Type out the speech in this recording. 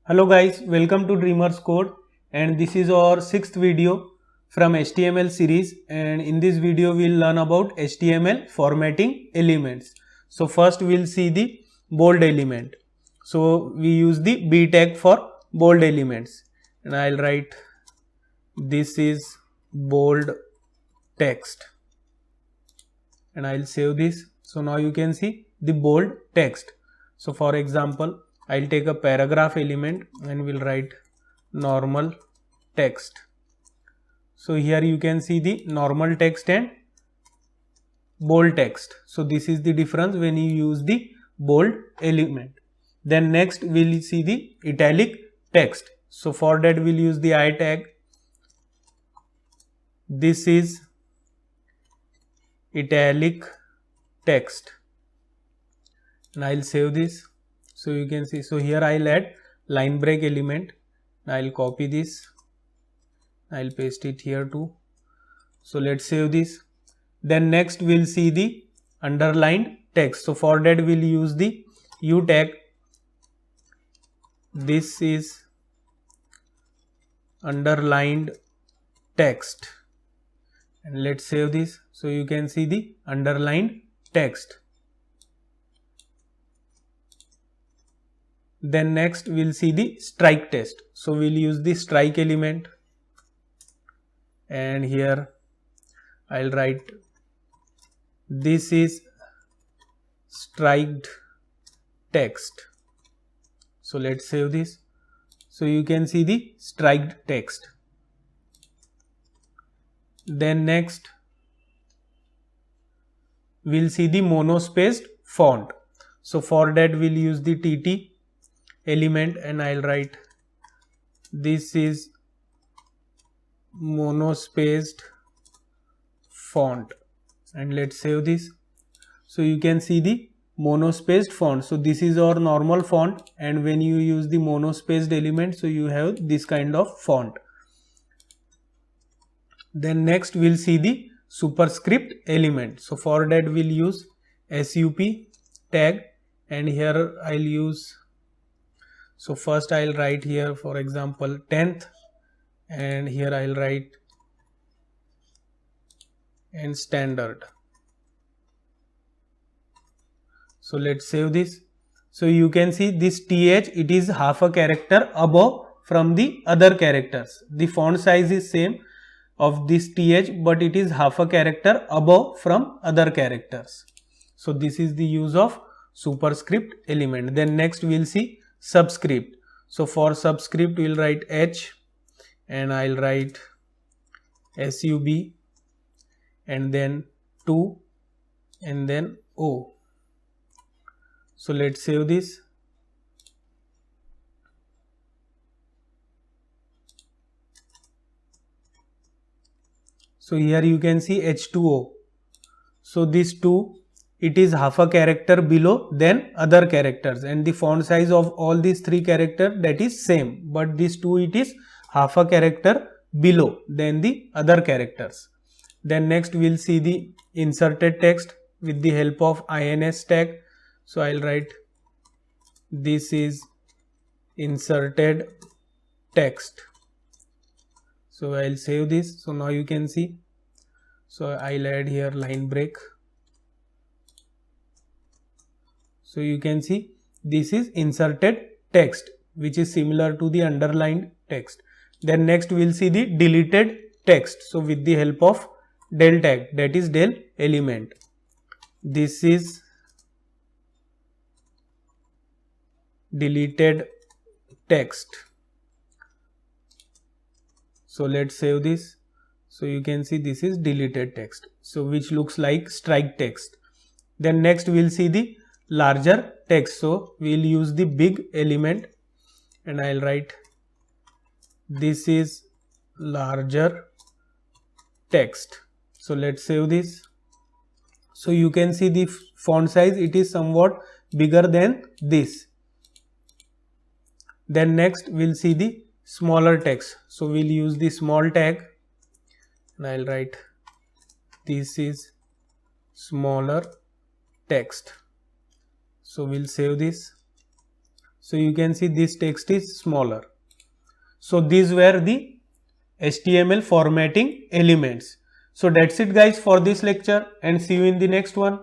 Hello guys, welcome to Dreamers Code, and this is our sixth video from HTML series, and in this video we'll learn about HTML formatting elements. So first we'll see the bold element. So we use the B tag for bold elements, and I'll write this is bold text, and I'll save this. So now you can see the bold text. So for example, I'll take a paragraph element and we'll write normal text. So here you can see the normal text and bold text. So this is the difference when you use the bold element. Then next we'll see the italic text. So for that we'll use the I tag. This is italic text, and I'll save this. So you can see, so here I'll add line break element. I'll copy this, I'll paste it here too. So let's save this. Then next we'll see the underlined text. So for that we'll use the U tag. This is underlined text, and let's save this. So you can see the underlined text. Then next we'll see the strike text. So we'll use the strike element, and here I'll write this is striked text. So let's save this. So you can see the striked text. Then next we'll see the monospaced font. So for that we'll use the TT element, and I'll write this is monospaced font, and let's save this. So you can see the monospaced font. So this is our normal font, and when you use the monospaced element, so you have this kind of font. Then next we'll see the superscript element. So for that we'll use sup tag, and here I'll use, so first I'll write here for example 10th, and here I'll write and standard. So let's save this. So you can see this th, it is half a character above from the other characters. The font size is same of this th, but it is half a character above from other characters. So this is the use of superscript element. Then next we'll see subscript. So for subscript we'll write h, and I'll write sub, and then 2, and then o. So let's save this. So here you can see H2O. So this 2, it is half a character below than other characters, and the font size of all these three characters, that is same, but this 2, it is half a character below than the other characters. Then next we'll see the inserted text with the help of ins tag. So I'll write this is inserted text. So I'll save this. So now you can see, so I'll add here line break. So you can see this is inserted text, which is similar to the underlined text. Then next we'll see the deleted text. So with the help of del tag, that is del element, this is deleted text. So let's save this. So you can see this is deleted text, so which looks like strike text. Then next we'll see the larger text. So we'll use the big element, and I'll write this is larger text. So let's save this. So you can see the font size, it is somewhat bigger than this. Then next we'll see the smaller text. So we'll use the small tag, and I'll write this is smaller text. So we'll save this. So you can see this text is smaller. So these were the HTML formatting elements. So that's it guys for this lecture, and see you in the next one.